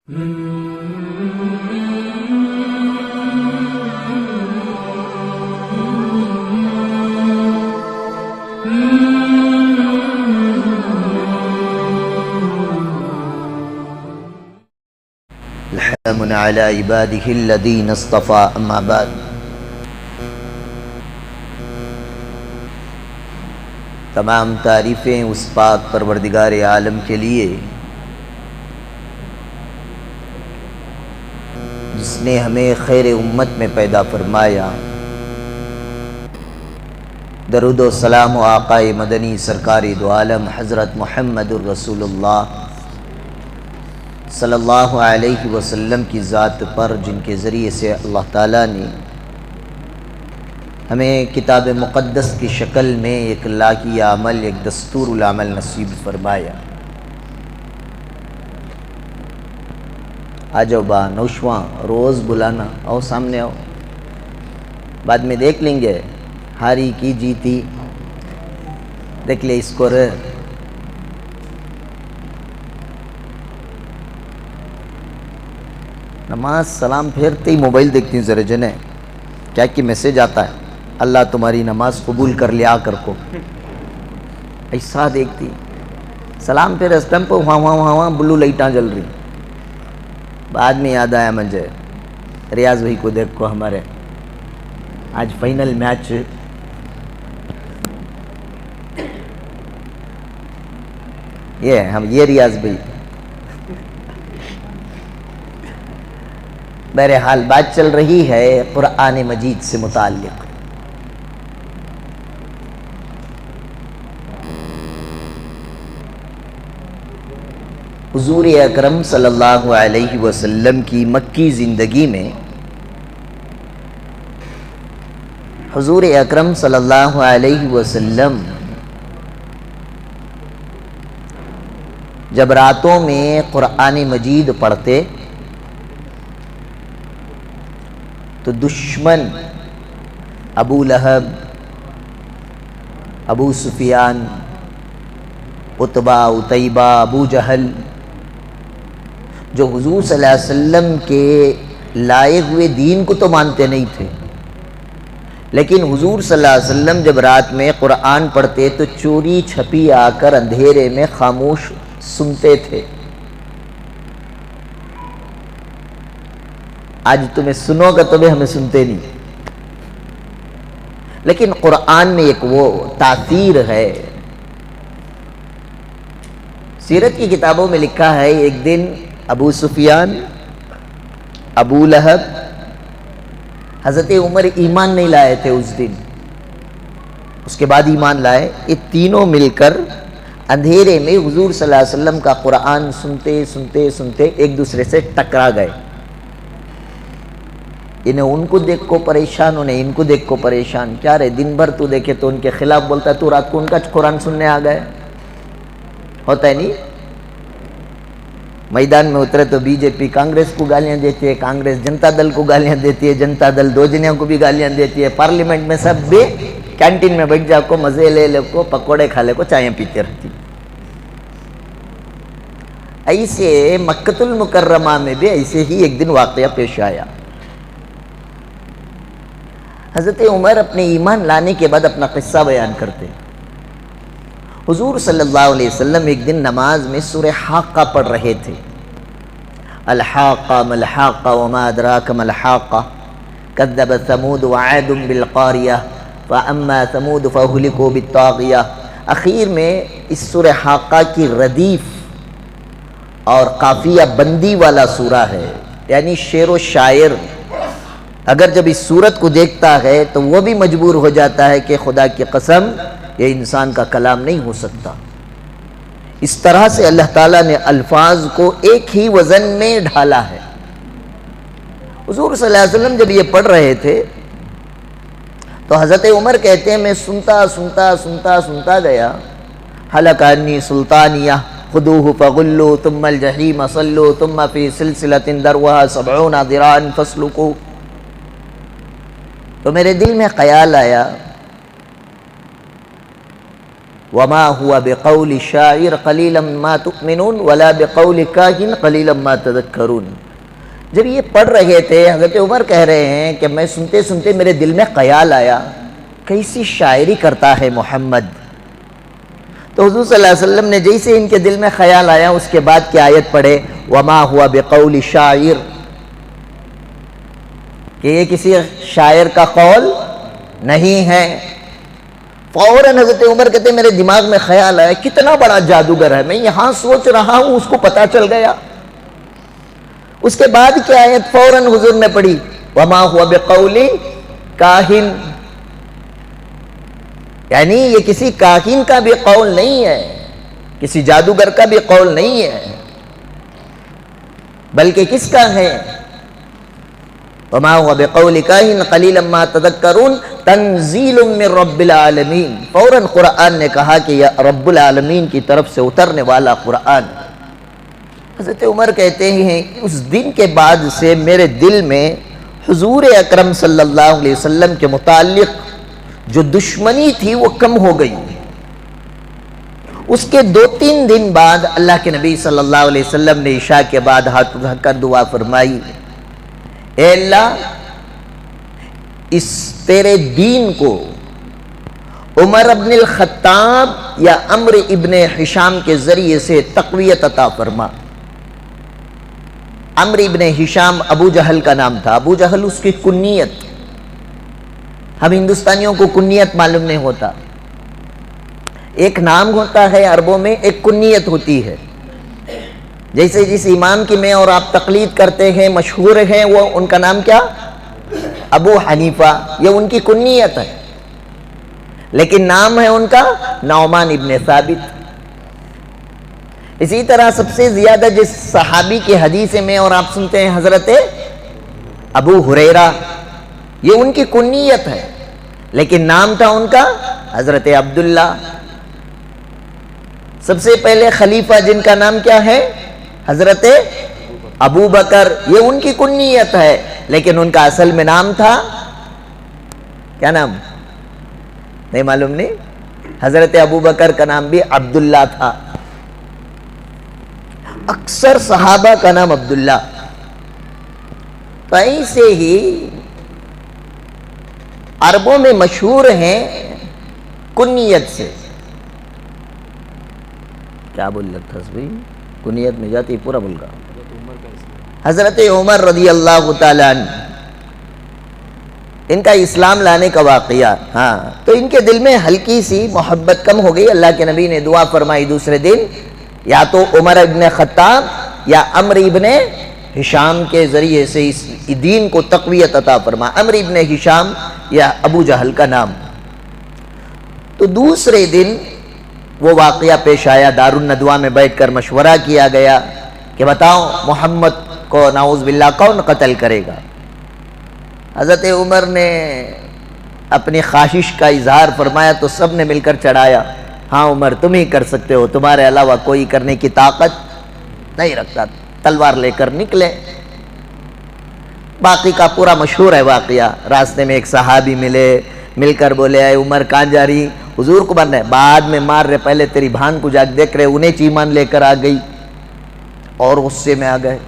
سلام علی عبادہ الذین اصطفیٰ اما بعد۔ تمام تعریفیں اس پاک پروردگار عالم کے لیے جس نے ہمیں خیر امت میں پیدا فرمایا۔ درود و سلام و آقا مدنی سرکار دو عالم حضرت محمد الرسول اللہ صلی اللہ علیہ وسلم کی ذات پر، جن کے ذریعے سے اللہ تعالیٰ نے ہمیں کتاب مقدس کی شکل میں ایک اخلاقی عمل، ایک دستور العمل نصیب فرمایا۔ آ جاؤ با نوشواں، روز بلانا، آؤ سامنے آؤ، بعد میں دیکھ لیں گے ہاری کی جیتی، دیکھ لے اسکور۔ نماز سلام پھیرتے ہی موبائل دیکھتی ہوں ذرا جنے کیا کہ میسیج آتا ہے، اللہ تمہاری نماز قبول کر لیا کر کو، ایسا دیکھتی سلام پھر اس ٹائم پہ وہاں بلو لائٹاں جل رہی۔ بعد میں یاد آیا مجھے ریاض بھائی کو دیکھ کو، ہمارے آج فائنل میچ یہ ریاض بھائی، بہرحال بات چل رہی ہے قرآن مجید سے متعلق۔ حضور اکرم صلی اللہ علیہ وسلم کی مکی زندگی میں حضور اکرم صلی اللہ علیہ وسلم جب راتوں میں قرآن مجید پڑھتے تو دشمن ابو لہب، ابو سفیان، عتبہ، عتیبہ، ابو جہل، جو حضور صلی اللہ علیہ وسلم کے لائے ہوئے دین کو تو مانتے نہیں تھے، لیکن حضور صلی اللہ علیہ وسلم جب رات میں قرآن پڑھتے تو چوری چھپی آ کر اندھیرے میں خاموش سنتے تھے۔ آج تمہیں سنو گا تو بھی ہمیں سنتے نہیں، لیکن قرآن میں ایک وہ تاثیر ہے۔ سیرت کی کتابوں میں لکھا ہے ایک دن ابو سفیان، ابو لہب، حضرت عمر ایمان نہیں لائے تھے اس دن، اس کے بعد ایمان لائے، یہ تینوں مل کر اندھیرے میں حضور صلی اللہ علیہ وسلم کا قرآن سنتے سنتے سنتے ایک دوسرے سے ٹکرا گئے۔ انہیں ان کو دیکھ کو پریشان، انہیں ان کو دیکھ کو پریشان، کیا رہے دن بھر تو دیکھے تو ان کے خلاف بولتا ہے، تو رات کو ان کا قرآن سننے آ گئے، ہوتا ہے نہیں؟ میدان میں اترے تو بی جے پی کانگریس کو گالیاں دیتی ہے، کانگریس جنتا دل کو گالیاں دیتی ہے، جنتا دل دو جنیوں کو بھی گالیاں دیتی ہے، پارلیمنٹ میں سب بھی کینٹین میں بیٹھ جا کو مزے لے لے کو، پکوڑے کھا لے کو، چائیں پیتے رہتی۔ ایسے مکۃ المکرمہ میں بھی ایسے ہی ایک دن واقعہ پیش آیا۔ حضرت عمر اپنے ایمان لانے کے بعد اپنا قصہ بیان کرتے، حضور صلی اللہ علیہ وسلم ایک دن نماز میں سورہ حاقہ پڑھ رہے تھے۔ الحاقہ ملحاقہ وما ادراک ملحاقہ کذب ثمود وعاد بالقاریہ فاما ثمود فاہلکوا بالطاغیہ۔ اخیر میں اس سورہ حاقہ کی ردیف اور قافیہ بندی والا سورہ ہے، یعنی شعر و شاعر اگر جب اس صورت کو دیکھتا ہے تو وہ بھی مجبور ہو جاتا ہے کہ خدا کی قسم یہ انسان کا کلام نہیں ہو سکتا۔ اس طرح سے اللہ تعالیٰ نے الفاظ کو ایک ہی وزن میں ڈھالا ہے۔ حضور صلی اللہ علیہ وسلم جب یہ پڑھ رہے تھے تو حضرت عمر کہتے ہیں میں سنتا گیا، حلق عنی سلطانیہ خذوہ فغلوا ثم الجحیم صلوا ثم فی سلسلۃ ذرعها 70 ذراعا فاسلکوا۔ تو میرے دل میں خیال آیا وما هو بقول شاعر قلیلا ما تؤمنون ولا بقول کاہن قلیلا ما تذکرون. جب یہ پڑھ رہے تھے حضرت عمر کہہ رہے ہیں کہ میں سنتے سنتے میرے دل میں خیال آیا کیسی شاعری کرتا ہے محمد. تو حضور صلی اللہ علیہ وسلم نے جیسے ان کے دل میں خیال آیا اس کے بعد کی آیت پڑھے وما هو بقول شاعر، کہ یہ کسی شاعر کا قول نہیں ہے. فوراً حضرت عمر کہتے ہیں میرے دماغ میں خیال آیا کتنا بڑا جادوگر ہے، میں یہاں سوچ رہا ہوں اس کو پتہ چل گیا. اس کے بعد کی آیت فوراً حضور نے پڑھی وما هو بقول کاہن، یعنی یہ کسی کاہن کا بھی قول نہیں ہے، کسی جادوگر کا بھی قول نہیں ہے، بلکہ کس کا ہے؟ وما هو بقول کاہن قلیلا ما تذکرون تنزیل من رب العالمین. فوراً قرآن نے کہا کہ یہ رب العالمین کی طرف سے اترنے والا قرآن. حضرت عمر کہتے ہیں اس دن کے بعد سے میرے دل میں حضور اکرم صلی اللہ علیہ وسلم کے متعلق جو دشمنی تھی وہ کم ہو گئی. اس کے 2-3 دن بعد اللہ کے نبی صلی اللہ علیہ وسلم نے عشاء کے بعد ہاتھ اٹھا کر دعا فرمائی، اے اللہ اس تیرے دین کو عمر ابن الخطاب یا عمرو ابن ہشام کے ذریعے سے تقویت عطا فرما. عمرو ابن ہشام ابو جہل کا نام تھا، ابو جہل اس کی کنیت. ہم ہندوستانیوں کو کنیت معلوم نہیں ہوتا، ایک نام ہوتا ہے عربوں میں، ایک کنیت ہوتی ہے. جیسے جس امام کی میں اور آپ تقلید کرتے ہیں مشہور ہیں، وہ ان کا نام کیا؟ ابو حنیفہ، یہ ان کی کنیت ہے، لیکن نام ہے ان کا نعمان ابن ثابت. اسی طرح سب سے زیادہ جس صحابی کی حدیث میں اور آپ سنتے ہیں حضرت ابو ہریرہ، یہ ان کی کنیت ہے، لیکن نام تھا ان کا حضرت عبداللہ. سب سے پہلے خلیفہ جن کا نام کیا ہے؟ حضرت ابو بکر، یہ ان کی کنیت ہے، لیکن ان کا اصل میں نام تھا کیا نام؟ نہیں معلوم نہیں. حضرت ابو بکر کا نام بھی عبداللہ تھا. اکثر صحابہ کا نام عبداللہ. تو ایسے ہی عربوں میں مشہور ہیں کنیت سے. کیا بول لگتا ہے کنیت میں جاتی پورا بول گا. حضرت عمر رضی اللہ تعالیٰ عنہ، ان کا اسلام لانے کا واقعہ، ہاں تو ان کے دل میں ہلکی سی محبت کم ہو گئی. اللہ کے نبی نے دعا فرمائی دوسرے دن، یا تو عمر ابن خطاب یا عمرو ابن ہشام کے ذریعے سے اس دین کو تقویت عطا فرما. عمرو ابن ہشام یا ابو جہل کا نام. تو دوسرے دن وہ واقعہ پیش آیا، دارالندوہ میں بیٹھ کر مشورہ کیا گیا کہ بتاؤ محمد کو نعوذ باللہ کون قتل کرے گا؟ حضرت عمر نے اپنی خواہش کا اظہار فرمایا تو سب نے مل کر چڑھایا، ہاں عمر تم ہی کر سکتے ہو، تمہارے علاوہ کوئی کرنے کی طاقت نہیں رکھتا. تلوار لے کر نکلے. باقی کا پورا مشہور ہے واقعہ. راستے میں ایک صحابی مل کر بولے اے عمر کہاں جا رہی؟ حضور کو مارنا ہے. بعد میں مار رہے، پہلے تیری بہن کو جا کے دیکھ رہے، انہیں چیمان لے کر آ گئی اور غصے میں آ گئے.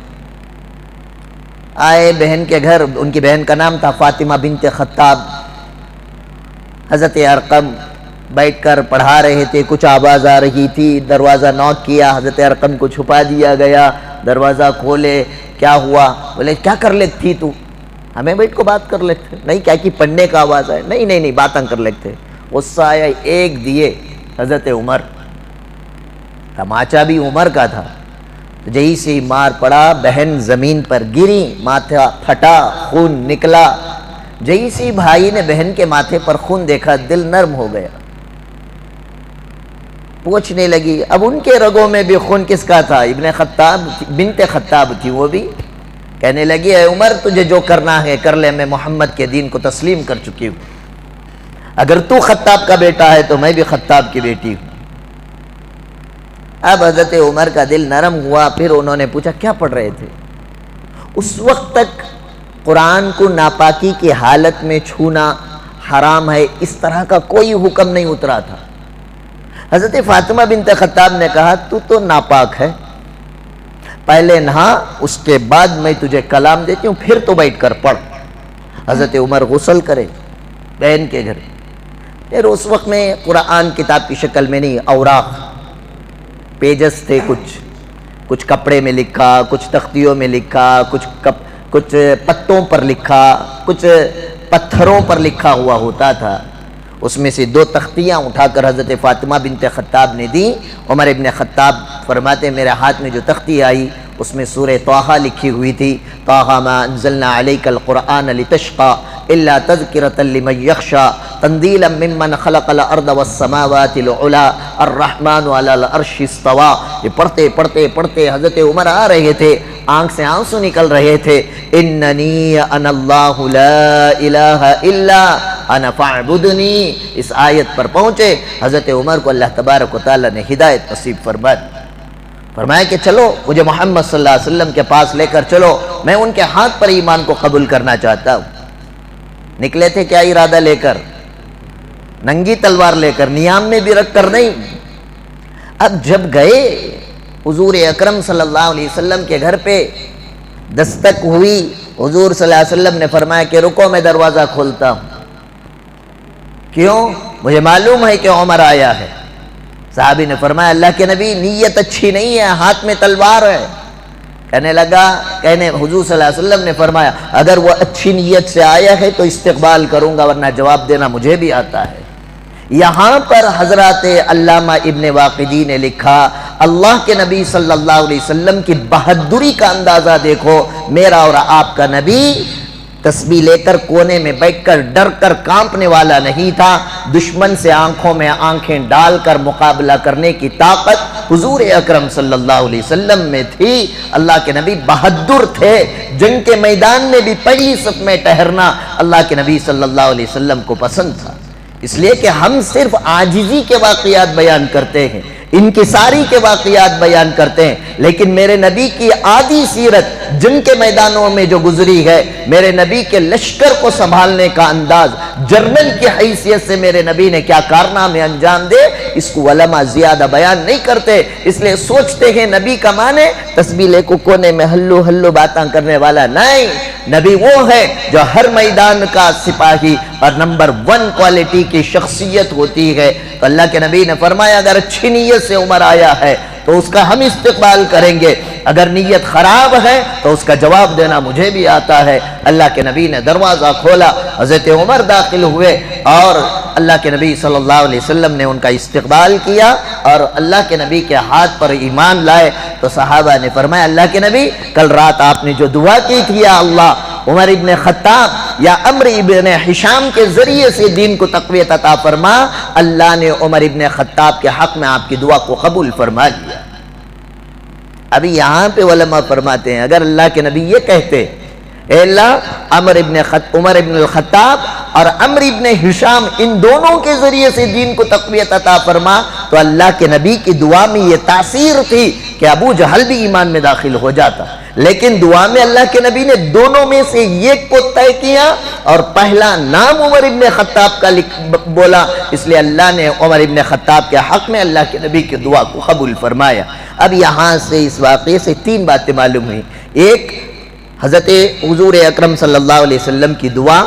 آئے بہن کے گھر، ان کی بہن کا نام تھا فاطمہ بنت خطاب. حضرت ارقم بیٹھ کر پڑھا رہے تھے، کچھ آواز آ رہی تھی، دروازہ نوک کیا، حضرت ارقم کو چھپا دیا گیا. دروازہ کھولے، کیا ہوا؟ بولے کیا کر لیتی تھی تو؟ ہمیں بیٹھ کو بات کر لیتے. نہیں کیا کہ پڑھنے کا آواز آئے. نہیں باتیں کر لیتے. غصہ آیا، ایک دیے حضرت عمر. تماچا بھی عمر کا تھا. جیسے مار پڑا، بہن زمین پر گری، ماتھا پھٹا، خون نکلا. جیسے بھائی نے بہن کے ماتھے پر خون دیکھا دل نرم ہو گیا. پوچھنے لگی، اب ان کے رگوں میں بھی خون کس کا تھا؟ ابن خطاب، بنت خطاب تھی وہ بھی. کہنے لگی اے عمر تجھے جو کرنا ہے کر لے، میں محمد کے دین کو تسلیم کر چکی ہوں. اگر تو خطاب کا بیٹا ہے تو میں بھی خطاب کی بیٹی ہوں. اب حضرت عمر کا دل نرم ہوا. پھر انہوں نے پوچھا کیا پڑھ رہے تھے؟ اس وقت تک قرآن کو ناپاکی کی حالت میں چھونا حرام ہے، اس طرح کا کوئی حکم نہیں اترا تھا. حضرت فاطمہ بنت خطاب نے کہا تو ناپاک ہے، پہلے نہا، اس کے بعد میں تجھے کلام دیتی ہوں، پھر تو بیٹھ کر پڑھ۔ حضرت عمر غسل کرے بہن کے گھر، پھر اس وقت میں قرآن کتاب کی شکل میں نہیں، اوراق پیجز تھے، کچھ کپڑے میں لکھا، کچھ تختیوں میں لکھا، کچھ پتوں پر لکھا، کچھ پتھروں پر لکھا ہوا ہوتا تھا۔ اس میں سے 2 تختیاں اٹھا کر حضرت فاطمہ بنت خطاب نے دی۔ عمر ابن خطاب فرماتے میرے ہاتھ میں جو تختی آئی اس میں سورہ طٰہٰ لکھی ہوئی تھی، طٰہٰ ما انزلنا علیک القرآن لتشقى الا تذکرۃ لمن یخشى تنزیلا ممن خلق الارض والسماوات العلی الرحمن علی العرش استوى۔ یہ پڑھتے حضرت عمر آ رہے تھے، آنکھ سے آنسو نکل رہے تھے، اننی انا اللہ لا الہ الا انا فاعبدنی۔ اس آیت پر پہنچے، حضرت عمر کو اللہ تبارک و تعالی نے ہدایت نصیب فرمایا کہ چلو مجھے محمد صلی اللہ علیہ وسلم کے پاس لے کر چلو، میں ان کے ہاتھ پر ایمان کو قبول کرنا چاہتا ہوں۔ نکلے تھے کیا ارادہ لے کر؟ ننگی تلوار لے کر، نیام میں بھی رکھ کر نہیں۔ اب جب گئے حضور اکرم صلی اللہ علیہ وسلم کے گھر پہ دستک ہوئی، حضور صلی اللہ علیہ وسلم نے فرمایا کہ رکو میں دروازہ کھولتا ہوں۔ کیوں؟ مجھے معلوم ہے کہ عمر آیا ہے۔ صحابی نے فرمایا اللہ کے نبی نیت اچھی نہیں ہے، ہاتھ میں تلوار ہے۔ حضور صلی اللہ علیہ وسلم نے فرمایا اگر وہ اچھی نیت سے آیا ہے تو استقبال کروں گا، ورنہ جواب دینا مجھے بھی آتا ہے۔ یہاں پر حضرات علامہ ابن واقدی نے لکھا اللہ کے نبی صلی اللہ علیہ وسلم کی بہادری کا اندازہ دیکھو، میرا اور آپ کا نبی تسبیح لے کر کونے میں بیٹھ کر ڈر کر کانپنے والا نہیں تھا، دشمن سے آنکھوں میں آنکھیں ڈال کر مقابلہ کرنے کی طاقت حضور اکرم صلی اللہ علیہ وسلم میں تھی۔ اللہ کے نبی بہادر تھے، جنگ کے میدان میں بھی پہلی صف میں ٹھہرنا اللہ کے نبی صلی اللہ علیہ وسلم کو پسند تھا۔ اس لیے کہ ہم صرف عاجزی کے واقعات بیان کرتے ہیں، انکساری کے واقعات بیان کرتے ہیں، لیکن میرے نبی کی عادی سیرت جنگ کے میدانوں میں جو گزری ہے، میرے نبی کے لشکر کو سنبھالنے کا انداز، جنرل کی حیثیت سے میرے نبی نے کیا کارنامے انجام دے، اس کو علماء زیادہ بیان نہیں کرتے۔ اس لیے سوچتے ہیں نبی کا معنی تسبیح لے کو کونے میں ہلو ہلو باتاں کرنے والا نہیں، نبی وہ ہے جو ہر میدان کا سپاہی اور نمبر 1 کوالٹی کی شخصیت ہوتی ہے۔ تو اللہ کے نبی نے فرمایا اگر اچھی نیت سے عمر آیا ہے تو اس کا ہم استقبال کریں گے، اگر نیت خراب ہے تو اس کا جواب دینا مجھے بھی آتا ہے۔ اللہ کے نبی نے دروازہ کھولا، حضرت عمر داخل ہوئے اور اللہ کے نبی صلی اللہ علیہ وسلم نے ان کا استقبال کیا اور اللہ کے نبی کے ہاتھ پر ایمان لائے۔ تو صحابہ نے فرمایا اللہ کے نبی کل رات آپ نے جو دعا کی تھی یا اللہ عمر ابن خطاب یا عمرو ابن ہشام کے ذریعے سے دین کو تقویت عطا فرما، اللہ نے عمر ابن خطاب کے حق میں آپ کی دعا کو قبول فرما لیا۔ ابھی یہاں پہ علماء فرماتے ہیں اگر اللہ کے نبی یہ کہتے اے اللہ عمر ابن الخطاب اور عمرو ابن ہشام ان دونوں کے ذریعے سے دین کو تقویت عطا فرما، تو اللہ کے نبی کی دعا میں یہ تاثیر تھی کہ ابو جہل بھی ایمان میں داخل ہو جاتا، لیکن دعا میں اللہ کے نبی نے دونوں میں سے ایک کو طے کیا اور پہلا نام عمر ابن خطاب کا بولا، اس لیے اللہ نے عمر ابن خطاب کے حق میں اللہ کے نبی کی دعا کو قبول فرمایا۔ اب یہاں سے اس واقعے سے 3 باتیں معلوم ہوئی۔ ایک، حضرت حضور اکرم صلی اللہ علیہ وسلم کی دعا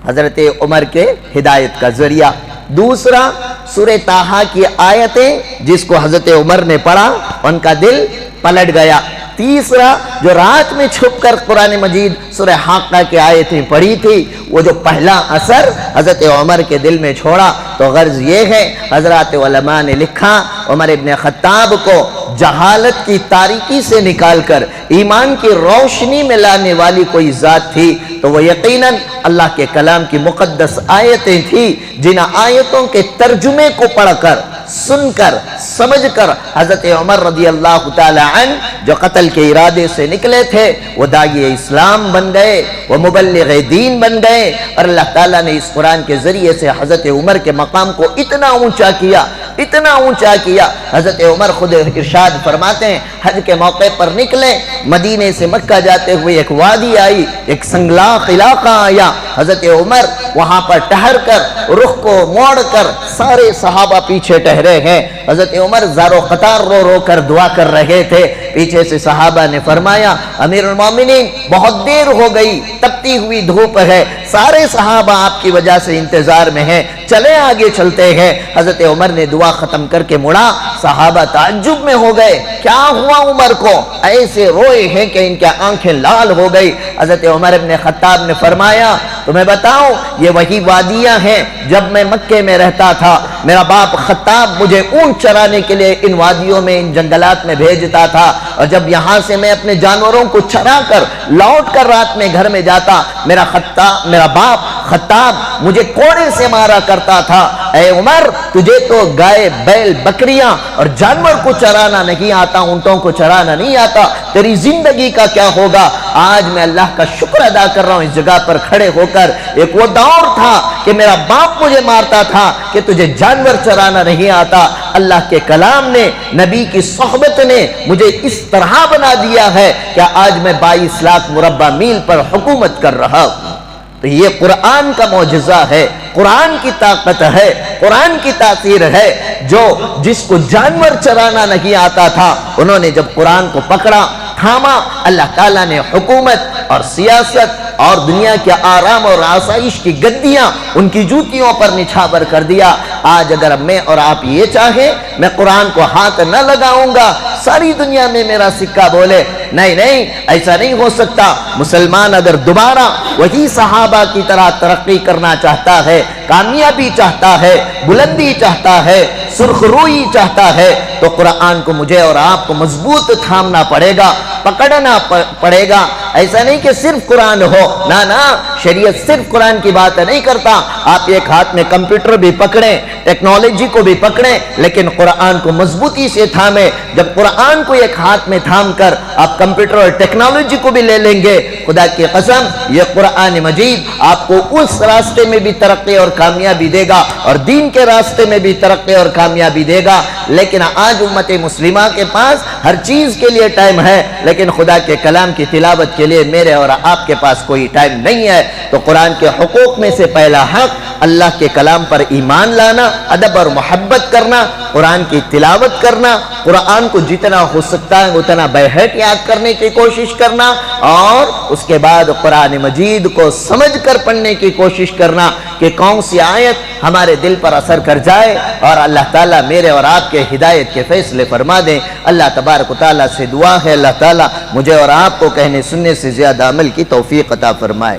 حضرت عمر کے ہدایت کا ذریعہ۔ دوسرا، سورہ طٰہٰ کی آیتیں جس کو حضرت عمر نے پڑھا ان کا دل پلٹ گیا۔ تیسرا، جو رات میں چھپ کر قرآن مجید سورہ حاقہ کی آیتیں پڑھی تھی، وہ جو پہلا اثر حضرت عمر کے دل میں چھوڑا۔ تو غرض یہ ہے حضرات علماء نے لکھا عمر ابن خطاب کو جہالت کی تاریکی سے نکال کر ایمان کی روشنی میں لانے والی کوئی ذات تھی تو وہ یقیناً اللہ کے کلام کی مقدس آیتیں تھیں، جن آیتوں کے ترجمے کو پڑھ کر سن کر سمجھ کر حضرت عمر رضی اللہ تعالی عنہ جو قتل کے ارادے سے نکلے تھے وہ داعی اسلام بن گئے، وہ مبلغ دین بن گئے، اور اللہ تعالیٰ نے اس قرآن کے ذریعے سے حضرت عمر کے مقام کو اتنا اونچا کیا، اتنا اونچا کیا۔ حضرت عمر خود ارشاد فرماتے ہیں حج کے موقع پر نکلے، مدینے سے مکہ جاتے ہوئے ایک وادی آئی، ایک سنگلاخ علاقہ آیا، حضرت عمر وہاں پر ٹہر کر رخ کو موڑ کر سارے صحابہ پیچھے ٹہرے ہیں. حضرت عمر زارو قطار رو رو کر دعا کر رہے تھے. پیچھے سے صحابہ نے فرمایا امیر المومنین بہت دیر ہو گئی, تپتی ہوئی دھوپ ہے, سارے صحابہ آپ کی وجہ سے انتظار میں ہیں, چلے آگے چلتے ہیں. حضرت عمر نے دعا ختم کر کے مڑا. صحابہ تعجب میں ہو گئے, کیا ہوا عمر کو, ایسے روئے ہیں کہ ان کی آنکھیں لال ہو گئی. حضرت عمر ابن خطاب نے فرمایا تمہیں بتاؤں یہ وہی وادیاں ہیں جب میں مکے میں رہتا تھا, میرا باپ خطاب مجھے اونٹ چرانے کے لیے ان وادیوں میں ان جنگلات میں بھیجتا تھا, اور جب یہاں سے میں اپنے جانوروں کو چرا کر لوٹ کر رات میں گھر میں جاتا, میرا باپ خطاب مجھے کوڑے سے مارا کرتا تھا. اے عمر تجھے تو گائے بیل بکریاں اور جانور کو چرانا نہیں آتا, اونٹوں کو چرانا نہیں آتا, تیری زندگی کا کیا ہوگا. آج میں اللہ کا شکر ادا کر رہا ہوں اس جگہ پر کھڑے ہو کر. ایک وہ دور تھا کہ میرا باپ مجھے مارتا تھا کہ تجھے جانور چرانا نہیں آتا. اللہ کے کلام نے, نبی کی صحبت نے مجھے اس طرح بنا دیا ہے کہ آج میں 22 لاکھ مربع میل پر حکومت کر رہا ہوں. تو یہ قرآن کا معجزہ ہے, قرآن کی طاقت ہے, قرآن کی تاثیر ہے. جس کو جانور چرانا نہیں آتا تھا, انہوں نے جب قرآن کو پکڑا تھاما, اللہ تعالیٰ نے حکومت اور سیاست اور دنیا کے آرام اور آسائش کی گدیاں ان کی جوتیوں پر نچھاور کر دیا. آج اگر میں اور آپ یہ چاہیں میں قرآن کو ہاتھ نہ لگاؤں گا, ساری دنیا میں میرا سکہ بولے, نہیں ایسا نہیں ہو سکتا. مسلمان اگر دوبارہ وہی صحابہ کی طرح ترقی کرنا چاہتا ہے, کامیابی چاہتا ہے, بلندی چاہتا ہے, سرخ روئی چاہتا ہے, تو قرآن کو مجھے اور آپ کو مضبوط تھامنا پڑے گا, پکڑنا پڑے گا. ایسا نہیں کہ صرف قرآن ہو, نا, شریعت صرف قرآن کی بات نہیں کرتا. آپ ایک ہاتھ میں کمپیوٹر بھی پکڑیں, ٹیکنالوجی کو بھی پکڑیں, لیکن قرآن کو مضبوطی سے تھامیں. جب قرآن کو ایک ہاتھ میں تھام کر آپ کمپیوٹر اور ٹیکنالوجی کو بھی لے لیں گے, خدا کی قسم یہ قرآن مجید آپ کو اس راستے میں بھی ترقی اور کامیابی دے گا, اور دین کے راستے میں بھی ترقی اور کامیابی دے گا. لیکن آج امت مسلمہ کے پاس ہر چیز کے لیے ٹائم ہے, لیکن خدا کے کلام کی تلاوت کے لیے میرے اور آپ کے پاس کوئی ٹائم نہیں ہے. تو قرآن کے حقوق میں سے پہلا حق اللہ کے کلام پر ایمان لانا, ادب اور محبت کرنا, قرآن کی تلاوت کرنا, قرآن کو جتنا ہو سکتا ہے اتنا بہت یاد کرنے کی کوشش کرنا, اور اس کے بعد قرآن مجید کو سمجھ کر پڑھنے کی کوشش کرنا کہ کون سی آیت ہمارے دل پر اثر کر جائے, اور اللہ تعالیٰ میرے اور آپ کے ہدایت کے فیصلے فرما دیں. اللہ تبارک و تعالیٰ سے دعا ہے اللہ تعالیٰ مجھے اور آپ کو کہنے سننے سے زیادہ عمل کی توفیق عطا فرمائے.